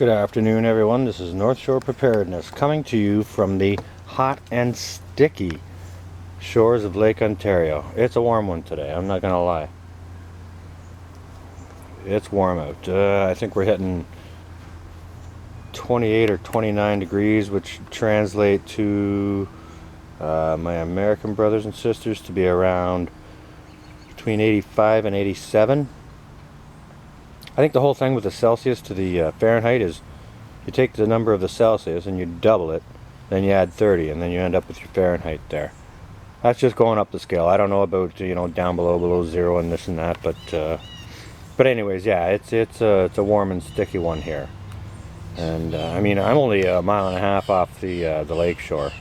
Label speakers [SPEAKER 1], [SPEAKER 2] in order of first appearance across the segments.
[SPEAKER 1] Good afternoon, everyone. This is North Shore Preparedness coming to you from the hot and sticky shores of Lake Ontario. It's a warm one today, I'm not gonna lie. It's warm out. I think we're hitting 28 or 29 degrees, which translate to my American brothers and sisters to be around between 85 and 87. I think the whole thing with the Celsius to the Fahrenheit is you take the number of the Celsius and you double it, then you add 30, and then you end up with your Fahrenheit there. That's just going up the scale. I don't know about, you know, down below zero and this and that, but anyways, yeah, it's a warm and sticky one here. And I mean, I'm only a mile and a half off the lake shore,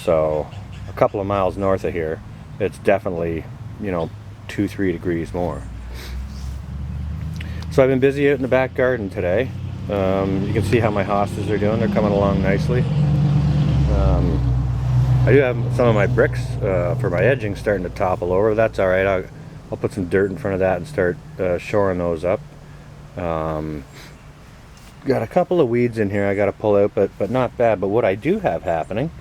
[SPEAKER 1] so a couple of miles north of here, it's definitely, you know, 2-3 degrees more. So I've been busy out in the back garden today. You can see how my hostas are doing. They're coming along nicely. I do have some of my bricks for my edging starting to topple over. That's alright. I'll put some dirt in front of that and start shoring those up. Got a couple of weeds in here I got to pull out, but not bad. But what I do have happening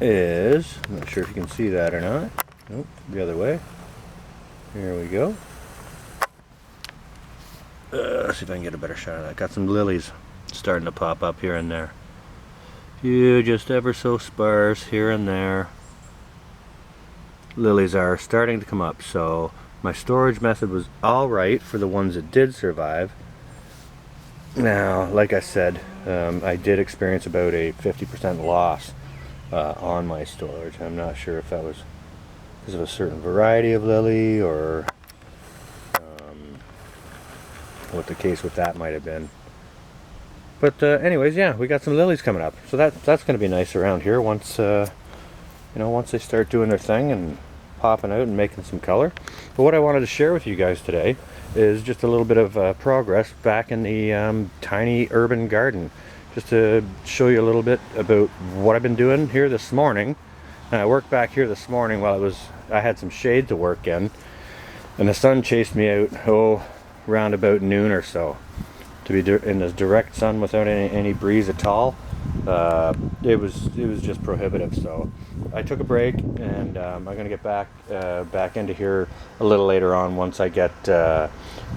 [SPEAKER 1] is, I'm not sure if you can see that or not. Nope, the other way. Here we go. Let's see if I can get a better shot of that. Got some lilies starting to pop up here and there. Few just ever so sparse here and there. Lilies are starting to come up, so my storage method was alright for the ones that did survive. Now, like I said, I did experience about a 50% loss on my storage. I'm not sure if that was because of a certain variety of lily or what the case with that might have been. But anyways, yeah, we got some lilies coming up, so that's going to be nice around here once you know, once they start doing their thing and popping out and making some color. But what I wanted to share with you guys today is just a little bit of progress back in the tiny urban garden, just to show you a little bit about what I've been doing here this morning. And I worked back here this morning while I had some shade to work in, and the sun chased me out around about noon or so. To be in this direct sun without any breeze at all, it was just prohibitive. So I took a break, and I'm gonna get back into here a little later on once I get a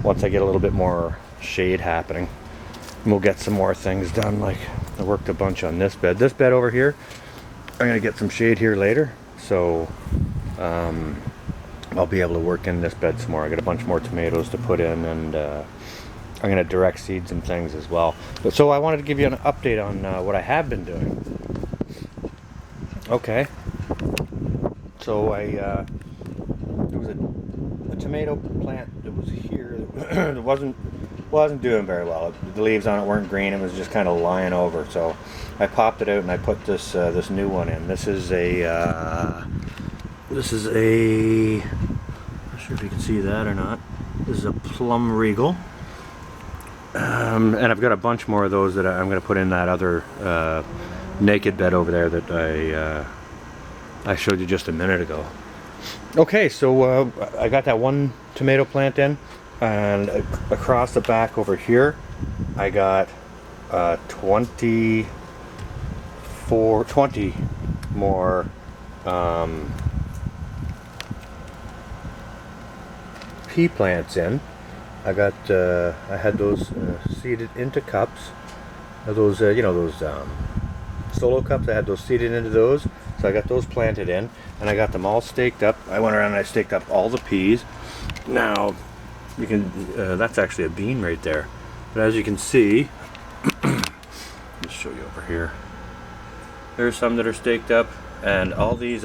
[SPEAKER 1] little bit more shade happening. And we'll get some more things done. Like I worked a bunch on this bed. This bed over here, I'm gonna get some shade here later. So I'll be able to work in this bed some more. I got a bunch more tomatoes to put in, and I'm going to direct seed some things as well. But so I wanted to give you an update on what I have been doing. Okay. So there was a tomato plant that was here that wasn't doing very well. The leaves on it weren't green. It was just kind of lying over. So I popped it out and I put this new one in. This is a I'm not sure if you can see that or not. This is a plum regal. And I've got a bunch more of those that I'm going to put in that other naked bed over there that I showed you just a minute ago. Okay, so I got that one tomato plant in, and across the back over here I got 20 more pea plants in. I had those seeded into cups. Those you know, those solo cups. I had those seeded into those, so I got those planted in, and I got them all staked up. I went around and I staked up all the peas. Now you can that's actually a bean right there, but as you can see, let's show you over here. There's some that are staked up, and all these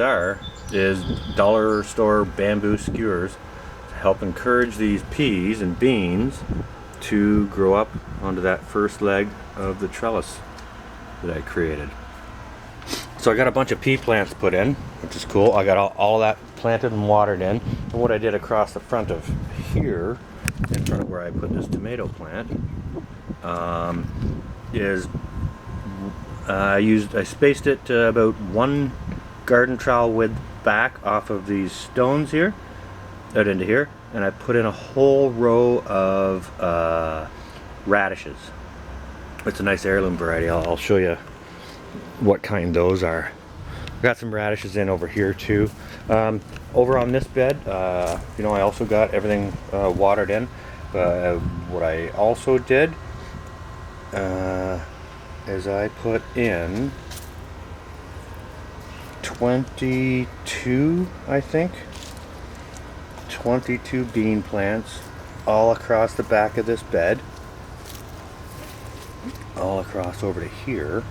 [SPEAKER 1] is dollar store bamboo skewers to help encourage these peas and beans to grow up onto that first leg of the trellis that I created. So I got a bunch of pea plants put in, which is cool. I got all that planted and watered in. And what I did across the front of here, in front of where I put this tomato plant, is I spaced it about 1 garden trowel width back off of these stones here, out into here, and I put in a whole row of radishes. It's a nice heirloom variety. I'll show you what kind those are. Got some radishes in over here too. Over on this bed, you know, I also got everything watered in. What I also did is I put in 22, I think, 22 bean plants all across the back of this bed, all across over to here,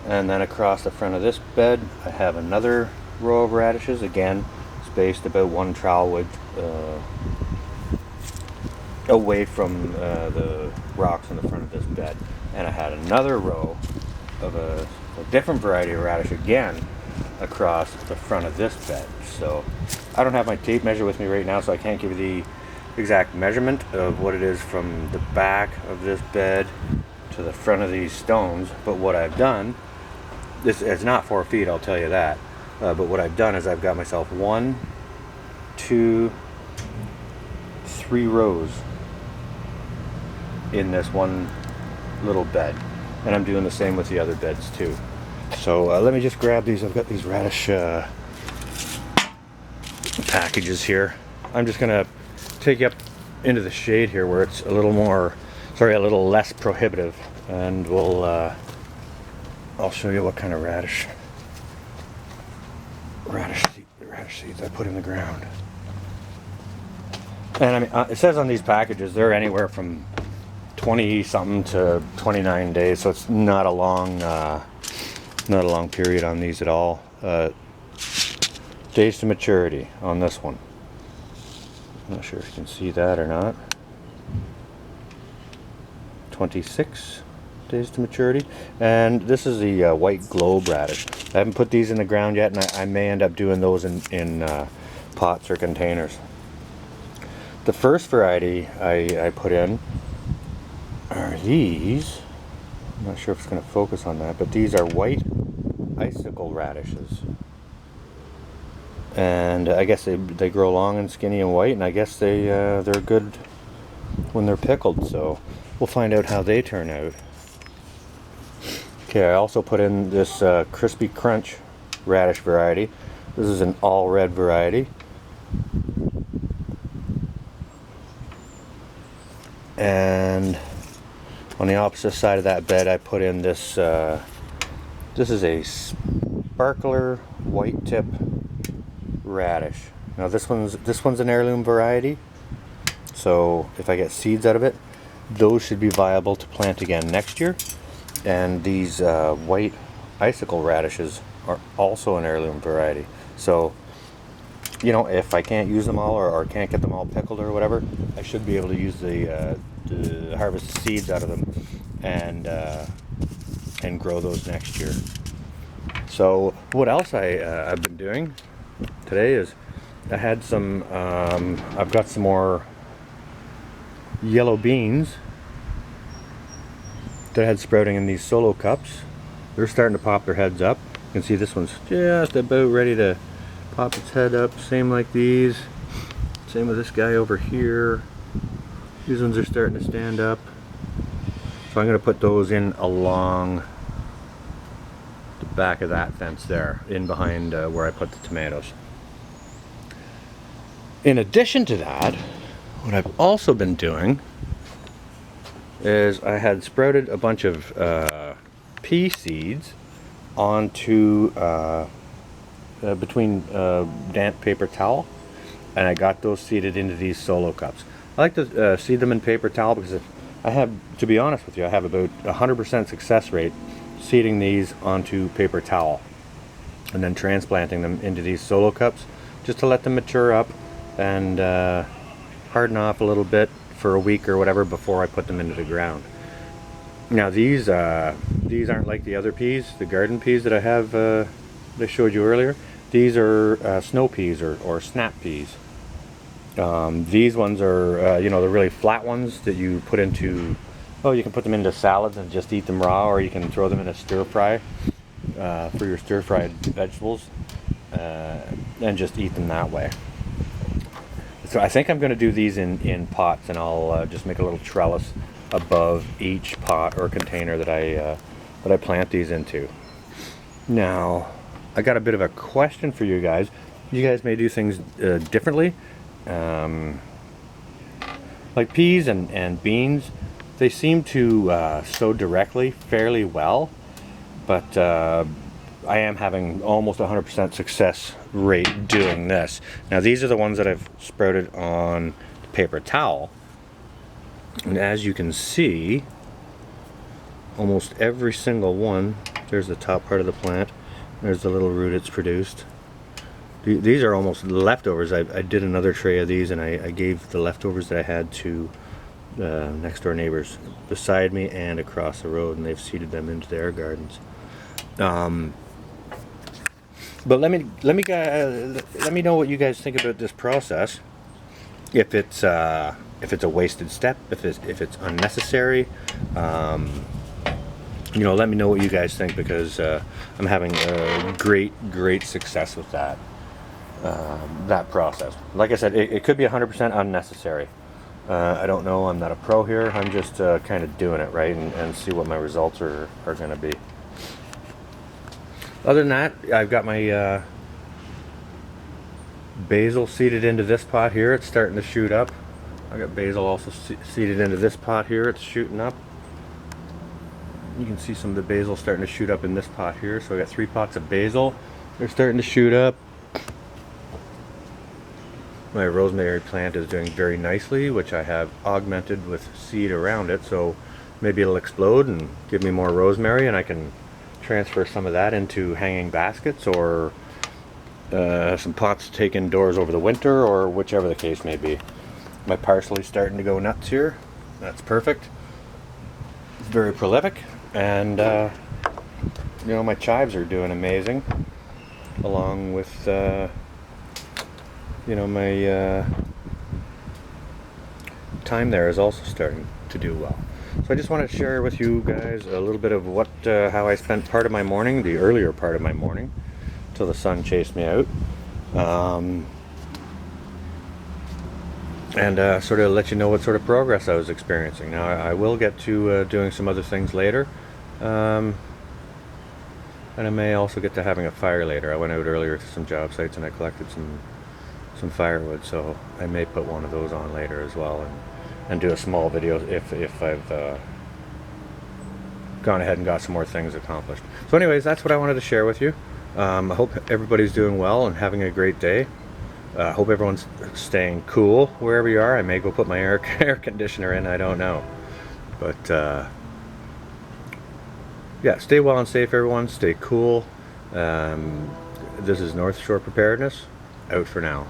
[SPEAKER 1] and then across the front of this bed I have another row of radishes, again spaced about 1 trowel wood away from the rocks in the front of this bed. And I had another row of a different variety of radish again across the front of this bed. So I don't have my tape measure with me right now, so I can't give you the exact measurement of what it is from the back of this bed to the front of these stones. But what I've done, this it's not 4 feet, I'll tell you that. But what I've done is I've got myself 1, 2, 3 rows in this one little bed, and I'm doing the same with the other beds too. So let me just grab these. I've got these radish packages here. I'm just gonna take you up into the shade here where it's a little less prohibitive, and I'll show you what kind of radish seeds I put in the ground. And I mean, it says on these packages they're anywhere from 20 something to 29 days, so it's not a long period on these at all. Days to maturity on this one. I'm not sure if you can see that or not. 26 days to maturity. And this is the white globe radish. I haven't put these in the ground yet, and I may end up doing those in pots or containers. The first variety I put in are these. I'm not sure if it's going to focus on that, but these are white icicle radishes. And I guess they grow long and skinny and white, and I guess they're good when they're pickled, so we'll find out how they turn out. Okay, I also put in this crispy crunch radish variety. This is an all red variety. And on the opposite side of that bed I put in this, this is a Burglar Whitetip radish. Now this one's an heirloom variety, so if I get seeds out of it, those should be viable to plant again next year. And these white icicle radishes are also an heirloom variety. So, you know, if I can't use them all or can't get them all pickled or whatever, I should be able to use the harvest seeds out of them and grow those next year. So what else I've been doing today is I had some I've got some more yellow beans that I had sprouting in these solo cups. They're starting to pop their heads up. You can see this one's just about ready to pop its head up. Same like these. Same with this guy over here. These ones are starting to stand up. So I'm going to put those in along the back of that fence there, in behind where I put the tomatoes. In addition to that, what I've also been doing is I had sprouted a bunch of pea seeds onto between damp paper towel, and I got those seeded into these solo cups. I like to seed them in paper towel because I have, to be honest with you, I have about 100% success rate seeding these onto paper towel and then transplanting them into these solo cups just to let them mature up and harden off a little bit for a week or whatever before I put them into the ground. Now these aren't like the other peas, the garden peas that I have that I showed you earlier. These are snow peas or snap peas. These ones are you know, the really flat ones that you put into, you can put them into salads and just eat them raw, or you can throw them in a stir fry for your stir fried vegetables and just eat them that way. So I think I'm going to do these in pots, and I'll just make a little trellis above each pot or container that I plant these into. Now, I got a bit of a question for you guys. You guys may do things differently. Like peas and beans, they seem to sow directly fairly well, but I am having almost 100% success rate doing this. Now these are the ones that I've sprouted on paper towel, and as you can see, almost every single one, there's the top part of the plant, there's the little root it's produced. These are almost leftovers. I did another tray of these, and I gave the leftovers that I had to next door neighbors beside me and across the road, and they've seeded them into their gardens. But let me know what you guys think about this process. If it's a wasted step, if it's unnecessary. You know, let me know what you guys think, because I'm having great success with that process. Like I said, it could be 100% unnecessary. I don't know. I'm not a pro here. I'm just kind of doing it right and see what my results are going to be. Other than that, I've got my basil seeded into this pot here. It's starting to shoot up. I got basil also seeded into this pot here. It's shooting up. You can see some of the basil starting to shoot up in this pot here. So I got 3 pots of basil. They're starting to shoot up. My rosemary plant is doing very nicely, which I have augmented with seed around it, so maybe it'll explode and give me more rosemary, and I can transfer some of that into hanging baskets or some pots to take indoors over the winter, or whichever the case may be. My parsley's starting to go nuts here. That's perfect. It's very prolific, and you know, my chives are doing amazing, along with you know, my thyme there is also starting to do well. So I just wanted to share with you guys a little bit of what how I spent part of my morning, the earlier part of my morning, till the sun chased me out, and sort of let you know what sort of progress I was experiencing. Now I will get to doing some other things later, and I may also get to having a fire later. I went out earlier to some job sites and I collected some firewood, so I may put one of those on later as well, and do a small video if I've gone ahead and got some more things accomplished. So anyways, that's what I wanted to share with you. I hope everybody's doing well and having a great day. I hope everyone's staying cool wherever you are. I may go put my air conditioner in, I don't know. But yeah, stay well and safe, everyone. Stay cool. This is North Shore Preparedness, out for now.